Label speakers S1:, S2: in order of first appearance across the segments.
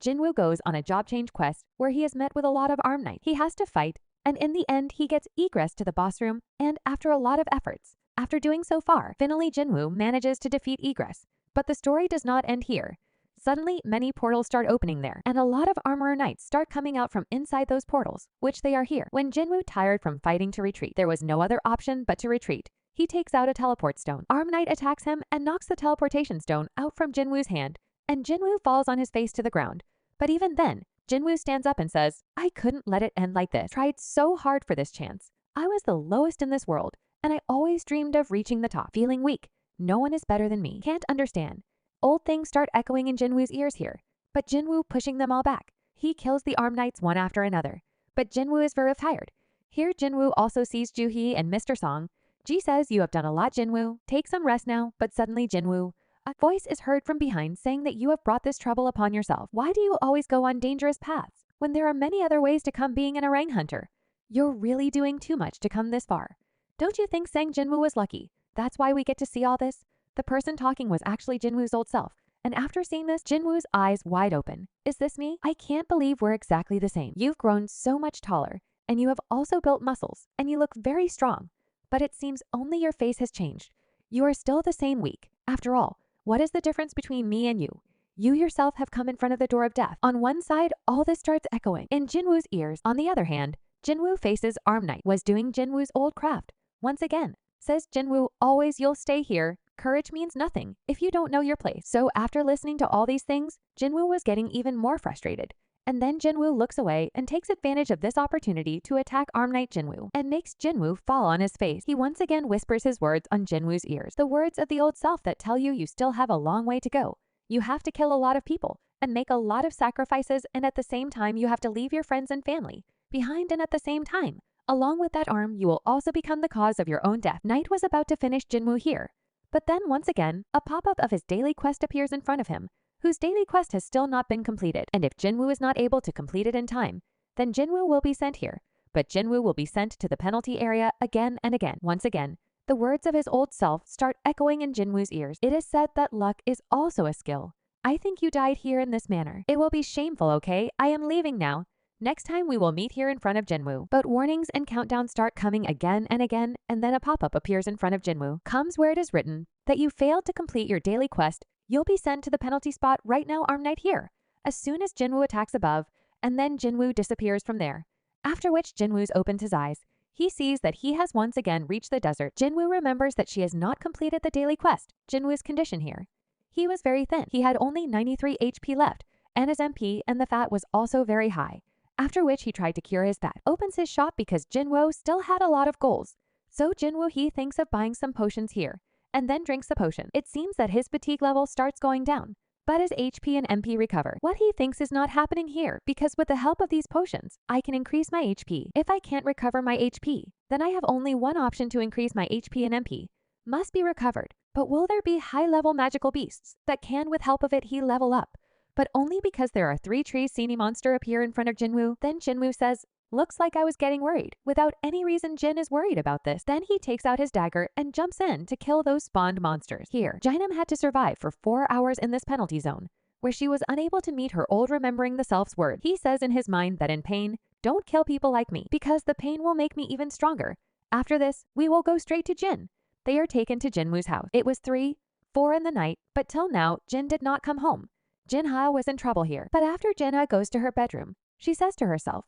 S1: Jinwoo goes on a job change quest where he is met with a lot of armed knights. He has to fight, and in the end he gets egress to the boss room, and after a lot of efforts, after doing so far, finally Jinwoo manages to defeat egress. But the story does not end here. Suddenly, many portals start opening there, and a lot of armorer knights start coming out from inside those portals, which they are here. When Jinwoo, tired from fighting to retreat, there was no other option but to retreat. He takes out a teleport stone. Armed knight attacks him and knocks the teleportation stone out from Jinwoo's hand, and Jinwoo falls on his face to the ground. But even then, Jinwoo stands up and says, "I couldn't let it end like this. Tried so hard for this chance. I was the lowest in this world, and I always dreamed of reaching the top. Feeling weak. No one is better than me. Can't understand." Old things start echoing in Jinwoo's ears here, but Jinwoo pushing them all back. He kills the armed knights one after another, but Jinwoo is very tired. Here Jinwoo also sees Juhee and Mr. Song. Ji says, "You have done a lot, Jinwoo. Take some rest now," but suddenly Jinwoo, a voice is heard from behind saying that you have brought this trouble upon yourself. Why do you always go on dangerous paths when there are many other ways to come being an orang hunter? You're really doing too much to come this far. Don't you think Sang Jinwoo was lucky? That's why we get to see all this? The person talking was actually Jinwoo's old self, and after seeing this, Jinwoo's eyes wide open. Is this me? I can't believe we're exactly the same. You've grown so much taller, and you have also built muscles, and you look very strong. But it seems only your face has changed. You are still the same weak. After all, what is the difference between me and you? You yourself have come in front of the door of death. On one side, all this starts echoing in Jinwoo's ears. On the other hand, Jinwoo faces armed knight, was doing Jinwoo's old craft. Once again, says Jinwoo, "Always you'll stay here. Courage means nothing if you don't know your place." So after listening to all these things, Jinwoo was getting even more frustrated. And then Jinwoo looks away and takes advantage of this opportunity to attack armed knight Jinwoo and makes Jinwoo fall on his face. He once again whispers his words on Jinwoo's ears, the words of the old self that tell you still have a long way to go. You have to kill a lot of people and make a lot of sacrifices, and at the same time you have to leave your friends and family behind, and at the same time, along with that arm, you will also become the cause of your own death. Knight was about to finish Jinwoo here, but then once again, a pop-up of his daily quest appears in front of him, whose daily quest has still not been completed. And if Jinwoo is not able to complete it in time, then Jinwoo will be sent here. But Jinwoo will be sent to the penalty area again and again. Once again, the words of his old self start echoing in Jinwoo's ears. It is said that luck is also a skill. I think you died here in this manner. It will be shameful, okay? I am leaving now. Next time we will meet here in front of Jinwoo. But warnings and countdowns start coming again and again, and then a pop-up appears in front of Jinwoo. Comes where it is written that you failed to complete your daily quest. You'll be sent to the penalty spot right now, armed knight here. As soon as Jinwoo attacks above, and then Jinwoo disappears from there. After which Jinwoo opens his eyes. He sees that he has once again reached the desert. Jinwoo remembers that she has not completed the daily quest. Jinwoo's condition here. He was very thin. He had only 93 HP left, and his MP and the fat was also very high. After which he tried to cure his fat. Opens his shop because Jinwoo still had a lot of goals. So Jinwoo, he thinks of buying some potions here, and then drinks the potion. It seems that his fatigue level starts going down, but his HP and MP recover. What he thinks is not happening here, because with the help of these potions, I can increase my HP. If I can't recover my HP, then I have only one option to increase my HP and MP. Must be recovered. But will there be high-level magical beasts that can, with help of it, he level up? But only because there are 3 trees seeing monster appear in front of Jinwoo. Then Jinwoo says, "Looks like I was getting worried." Without any reason, Jin is worried about this. Then he takes out his dagger and jumps in to kill those spawned monsters. Here, Jinam had to survive for 4 hours in this penalty zone, where she was unable to meet her old remembering the self's word. He says in his mind that in pain, don't kill people like me, because the pain will make me even stronger. After this, we will go straight to Jin. They are taken to Jinwoo's house. It was 3, 4 in the night, but till now, Jin did not come home. Jinha was in trouble here. But after Jinha goes to her bedroom, she says to herself,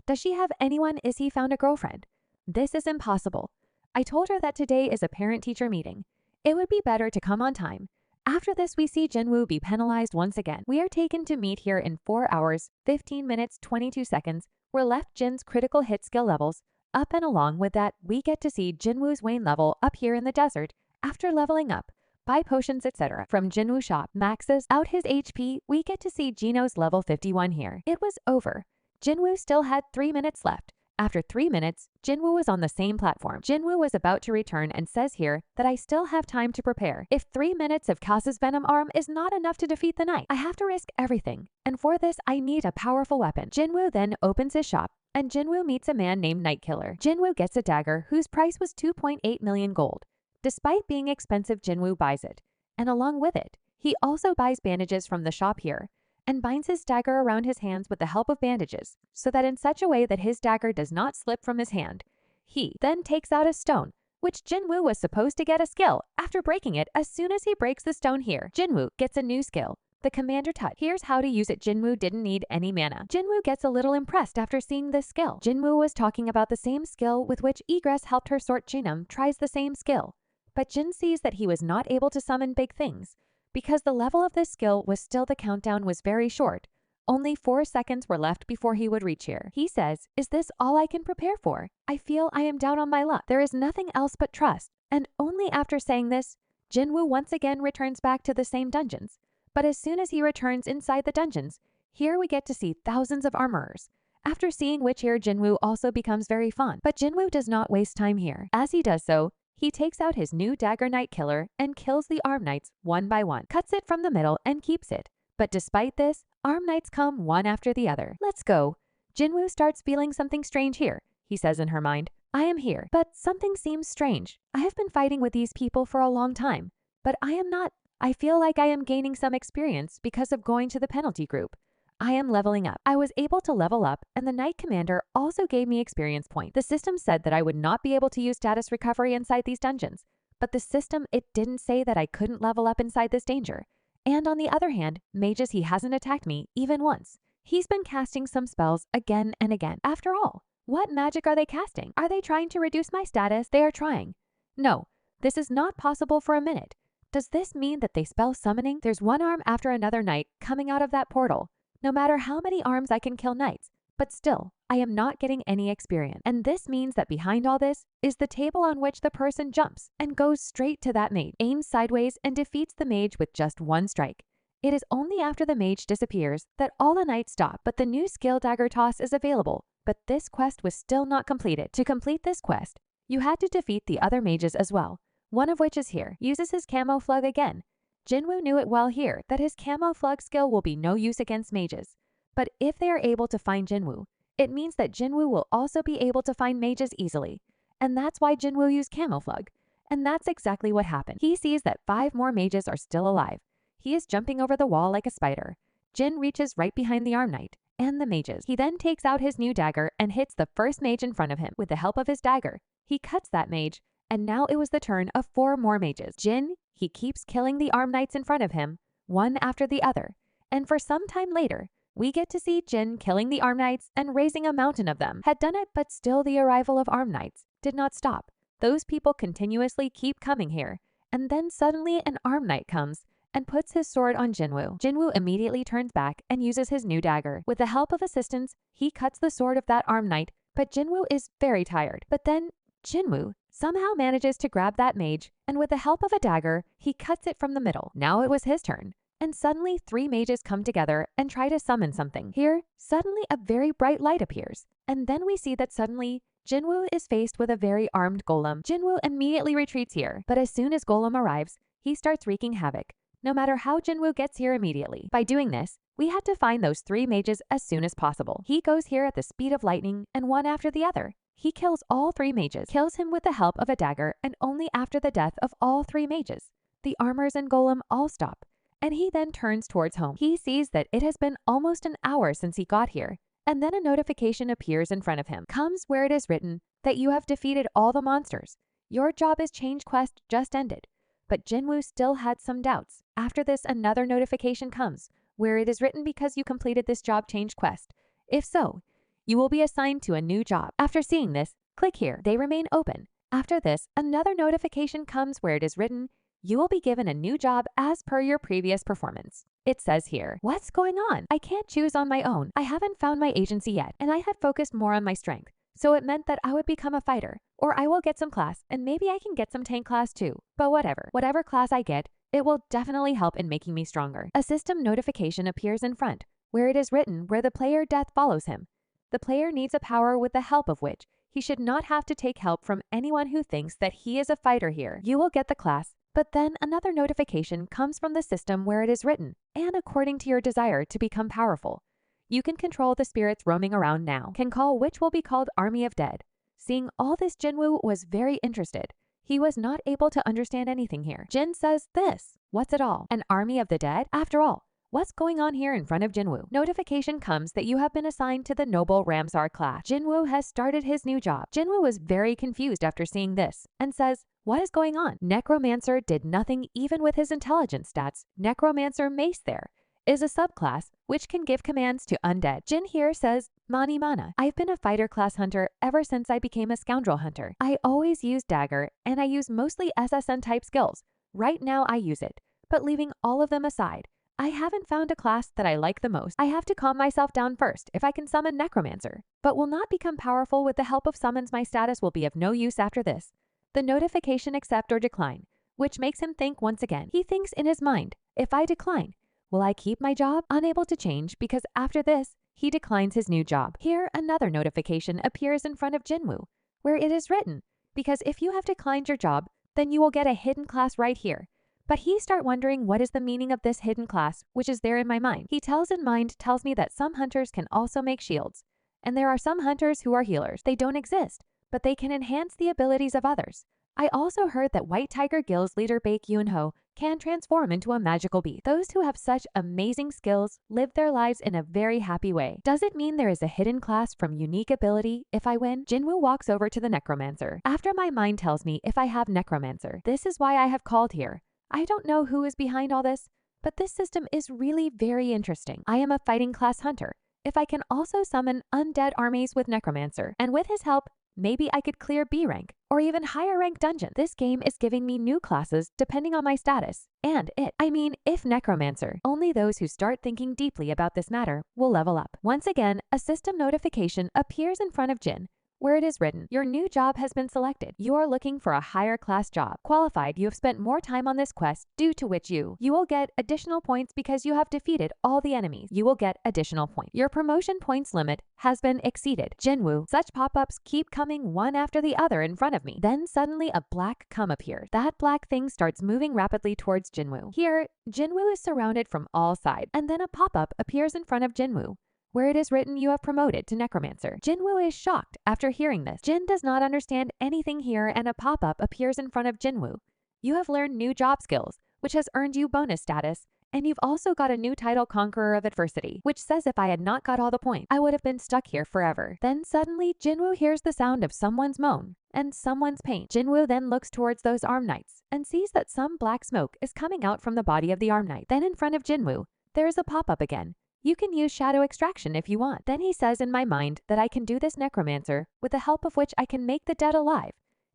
S1: does she have anyone? Is he found a girlfriend? This is impossible. I told her that today is a parent-teacher meeting. It would be better to come on time. After this, we see Jinwoo be penalized once again. We are taken to meet here in 4 hours, 15 minutes, 22 seconds. We're left Jin's critical hit skill levels up, and along with that, we get to see Jinwoo's Wayne level up here in the desert after leveling up. Buy potions, etc. From Jinwoo shop, maxes out his HP, we get to see Gino's level 51 here. It was over. Jinwoo still had 3 minutes left. After 3 minutes, Jinwoo was on the same platform. Jinwoo was about to return and says here that I still have time to prepare. If 3 minutes of Kasa's Venom Arm is not enough to defeat the knight, I have to risk everything. And for this, I need a powerful weapon. Jinwoo then opens his shop, and Jinwoo meets a man named Night Killer. Jinwoo gets a dagger whose price was 2.8 million gold. Despite being expensive, Jinwoo buys it. And along with it, he also buys bandages from the shop here. and binds his dagger around his hands with the help of bandages, so that in such a way that his dagger does not slip from his hand. He then takes out a stone, which Jinwoo was supposed to get a skill after breaking it. As soon as he breaks the stone here, Jinwoo gets a new skill, the Commander Touch. Here's how to use it. Jinwoo didn't need any mana. Jinwoo gets a little impressed after seeing this skill. Jinwoo was talking about the same skill with which Egress helped her sort. Jinum tries the same skill, but Jin sees that he was not able to summon big things. Because the level of this skill was still, the countdown was very short. Only 4 seconds were left before he would reach here. He says, "Is this all I can prepare for? I feel I am down on my luck. There is nothing else but trust." And only after saying this, Jinwoo once again returns back to the same dungeons. But as soon as he returns inside the dungeons, here we get to see thousands of armorers. After seeing which here, Jinwoo also becomes very fond. But Jinwoo does not waste time here. As he does so, he takes out his new dagger Knight Killer and kills the arm knights one by one, cuts it from the middle and keeps it. But despite this, arm knights come one after the other. Let's go. Jinwoo starts feeling something strange here. He says in her mind, "I am here, but something seems strange. I have been fighting with these people for a long time, but I am not. I feel like I am gaining some experience because of going to the penalty group. I am leveling up. I was able to level up, and the Knight Commander also gave me experience points. The system said that I would not be able to use status recovery inside these dungeons, but the system, it didn't say that I couldn't level up inside this danger. And on the other hand, mages, he hasn't attacked me even once. He's been casting some spells again and again. After all, what magic are they casting? Are they trying to reduce my status? They are trying. No, this is not possible for a minute. Does this mean that they spell summoning? There's one arm after another knight coming out of that portal. No matter how many arms I can kill knights, but still, I am not getting any experience. And this means that behind all this is the table on which the person jumps and goes straight to that mage, aims sideways, and defeats the mage with just one strike. It is only after the mage disappears that all the knights stop, but the new skill Dagger Toss is available. But this quest was still not completed. To complete this quest, you had to defeat the other mages as well, one of which is here, uses his camouflage again. Jinwoo knew it well here that his camouflage skill will be no use against mages. But if they are able to find Jinwoo, it means that Jinwoo will also be able to find mages easily. And that's why Jinwoo used camouflage. And that's exactly what happened. He sees that 5 more mages are still alive. He is jumping over the wall like a spider. Jin reaches right behind the arm knight and the mages. He then takes out his new dagger and hits the first mage in front of him. With the help of his dagger, he cuts that mage, and now it was the turn of 4 more mages. Jin, he keeps killing the arm knights in front of him, one after the other. And for some time later, we get to see Jin killing the arm knights and raising a mountain of them. Had done it, but still the arrival of arm knights did not stop. Those people continuously keep coming here. And then suddenly an arm knight comes and puts his sword on Jinwoo. Jinwoo immediately turns back and uses his new dagger. With the help of assistants, he cuts the sword of that arm knight, but Jinwoo is very tired. But then Jinwoo somehow manages to grab that mage, and with the help of a dagger, he cuts it from the middle. Now it was his turn. And suddenly 3 mages come together and try to summon something. Here, suddenly a very bright light appears. And then we see that suddenly Jinwoo is faced with a very armed golem. Jinwoo immediately retreats here, but as soon as golem arrives, he starts wreaking havoc, no matter how Jinwoo gets here immediately. By doing this, we had to find those 3 mages as soon as possible. He goes here at the speed of lightning, and one after the other. He kills all 3 mages, kills him with the help of a dagger, and only after the death of all 3 mages, the armors and golem all stop. And he then turns towards home. He sees that it has been almost an hour since he got here, and then a notification appears in front of him. Comes where it is written that you have defeated all the monsters. Your job is change quest just ended. But Jinwoo still had some doubts. After this, another notification comes where it is written because you completed this job change quest. If so, you will be assigned to a new job. After seeing this, click here. They remain open. After this, another notification comes where it is written you will be given a new job as per your previous performance. It says here, what's going on? I can't choose on my own. I haven't found my agency yet, and I had focused more on my strength. So it meant that I would become a fighter, or I will get some class, and maybe I can get some tank class too. But whatever class I get, it will definitely help in making me stronger. A system notification appears in front, where it is written where the player death follows him. The player needs a power with the help of which he should not have to take help from anyone who thinks that he is a fighter here. You will get the class. But then another notification comes from the system where it is written, and according to your desire to become powerful, you can control the spirits roaming around now, can call which will be called Army of Dead. Seeing all this, Jinwoo was very interested. He was not able to understand anything here. Jin says this, what's it all? An army of the dead? After all, What's going on here in front of Jinwoo? Notification comes that you have been assigned to the Noble Ramsar class. Jinwoo has started his new job. Jinwoo was very confused after seeing this and says, "What is going on?" Necromancer did nothing even with his intelligence stats. Necromancer Mace there is a subclass which can give commands to undead. Jin here says, "Mani mana. I've been a fighter class hunter ever since I became a scoundrel hunter. I always use dagger and I use mostly SSN type skills. Right now I use it, but leaving all of them aside, I haven't found a class that I like the most. I have to calm myself down first if I can summon Necromancer, but will not become powerful with the help of summons. My status will be of no use after this." The notification accept or decline, which makes him think once again. He thinks in his mind, if I decline, will I keep my job? Unable to change because after this, he declines his new job. Here, another notification appears in front of Jinwoo, where it is written, because if you have declined your job, then you will get a hidden class right here. But he start wondering what is the meaning of this hidden class, which is there in my mind. He tells me that some hunters can also make shields. And there are some hunters who are healers. They don't exist, but they can enhance the abilities of others. I also heard that White Tiger Guild's leader Baek Yoon-ho can transform into a magical beast. Those who have such amazing skills live their lives in a very happy way. Does it mean there is a hidden class from unique ability if I win? Jinwoo walks over to the Necromancer. After my mind tells me if I have Necromancer, this is why I have called here. I don't know who is behind all this, but this system is really very interesting. I am a fighting class hunter. If I can also summon undead armies with Necromancer, and with his help, maybe I could clear B rank or even higher rank dungeon. This game is giving me new classes depending on my status. And if Necromancer, only those who start thinking deeply about this matter will level up. Once again, a system notification appears in front of Jin, where it is written, "Your new job has been selected. You are looking for a higher class job. Qualified, you have spent more time on this quest, due to which you will get additional points because you have defeated all the enemies. You will get additional points. Your promotion points limit has been exceeded." Jinwoo, such pop-ups keep coming one after the other in front of me. Then suddenly a black cum appears. That black thing starts moving rapidly towards Jinwoo. Here, Jinwoo is surrounded from all sides, and then a pop-up appears in front of Jinwoo, where it is written, "You have promoted to Necromancer." Jinwoo is shocked after hearing this. Jin does not understand anything here and a pop-up appears in front of Jinwoo. "You have learned new job skills, which has earned you bonus status, and you've also got a new title, Conqueror of Adversity, which says if I had not got all the points, I would have been stuck here forever." Then suddenly, Jinwoo hears the sound of someone's moan and someone's pain. Jinwoo then looks towards those arm knights and sees that some black smoke is coming out from the body of the arm knight. Then in front of Jinwoo, there is a pop-up again. "You can use shadow extraction if you want." Then he says in my mind that I can do this Necromancer, with the help of which I can make the dead alive.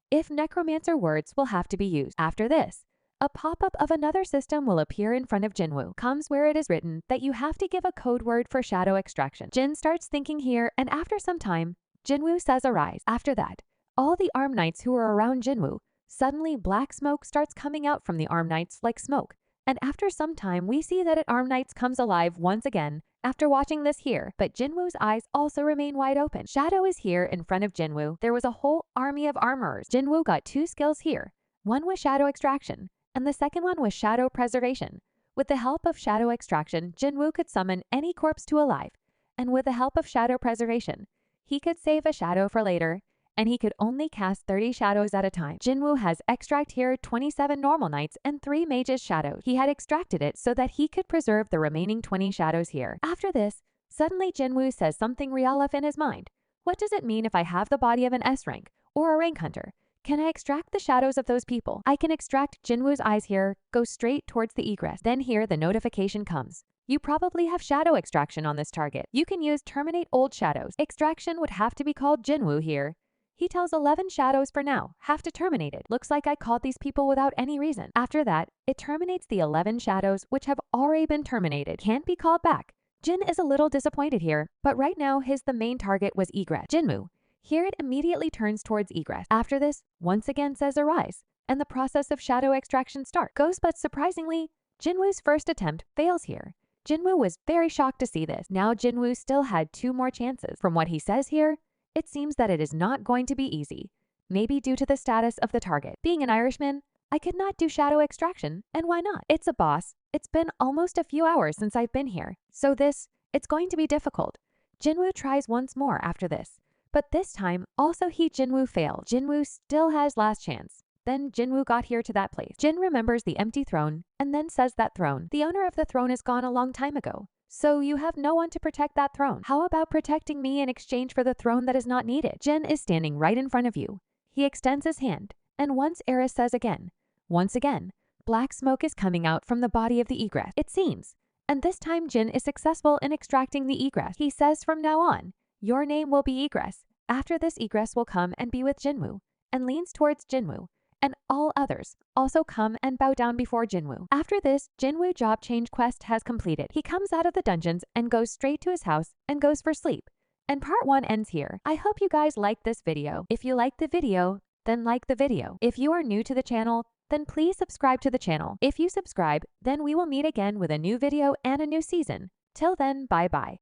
S1: If Necromancer words will have to be used. After this, a pop-up of another system will appear in front of Jinwoo, comes where it is written that you have to give a code word for shadow extraction. Jin starts thinking here, and after some time, Jinwoo says arise. After that, all the arm knights who are around Jinwoo, suddenly black smoke starts coming out from the arm knights like smoke. And after some time, we see that Arm Knights comes alive once again after watching this here, but Jinwoo's eyes also remain wide open. Shadow is here in front of Jinwoo. There was a whole army of armorers. Jinwoo got 2 skills here. One was Shadow Extraction, and the second one was Shadow Preservation. With the help of Shadow Extraction, Jinwoo could summon any corpse to alive, and with the help of Shadow Preservation, he could save a shadow for later, and he could only cast 30 shadows at a time. Jinwoo has extract here 27 normal knights and 3 mages shadows. He had extracted it so that he could preserve the remaining 20 shadows here. After this, suddenly Jinwoo says something Realif in his mind. What does it mean if I have the body of an S rank or a rank hunter? Can I extract the shadows of those people? I can extract Jinwoo's eyes here, go straight towards the egress. Then here the notification comes. You probably have shadow extraction on this target. You can use terminate old shadows. Extraction would have to be called Jinwoo here. He tells 11 shadows for now, have to terminate it. Looks like I called these people without any reason. After that, it terminates the 11 shadows which have already been terminated. Can't be called back. Jin is a little disappointed here, but right now the main target was egress. Jinwoo. Here it immediately turns towards egress. After this, once again says arise, and the process of shadow extraction goes, but surprisingly, Jinwoo's first attempt fails here. Jinwoo was very shocked to see this. Now Jinwoo still had 2 more chances. From what he says here, it seems that it is not going to be easy, maybe due to the status of the target. Being an Irishman, I could not do shadow extraction, and why not? It's a boss. It's been almost a few hours since I've been here, so it's going to be difficult. Jinwoo tries once more after this, but this time also Jinwoo failed. Jinwoo still has last chance. Then Jinwoo got here to that place. Jin remembers the empty throne and then says that the owner of the throne is gone a long time ago. So you have no one to protect that throne. How about protecting me in exchange for the throne that is not needed? Jin is standing right in front of you. He extends his hand, and once Eris says again, once again, black smoke is coming out from the body of the egress, it seems. And this time Jin is successful in extracting the egress. He says from now on, your name will be egress. After this, egress will come and be with Jinwoo, and leans towards Jinwoo, and all others also come and bow down before Jinwoo. After this, Jinwoo job change quest has completed. He comes out of the dungeons and goes straight to his house and goes for sleep. And part 1 ends here. I hope you guys liked this video. If you liked the video, then like the video. If you are new to the channel, then please subscribe to the channel. If you subscribe, then we will meet again with a new video and a new season. Till then, bye bye.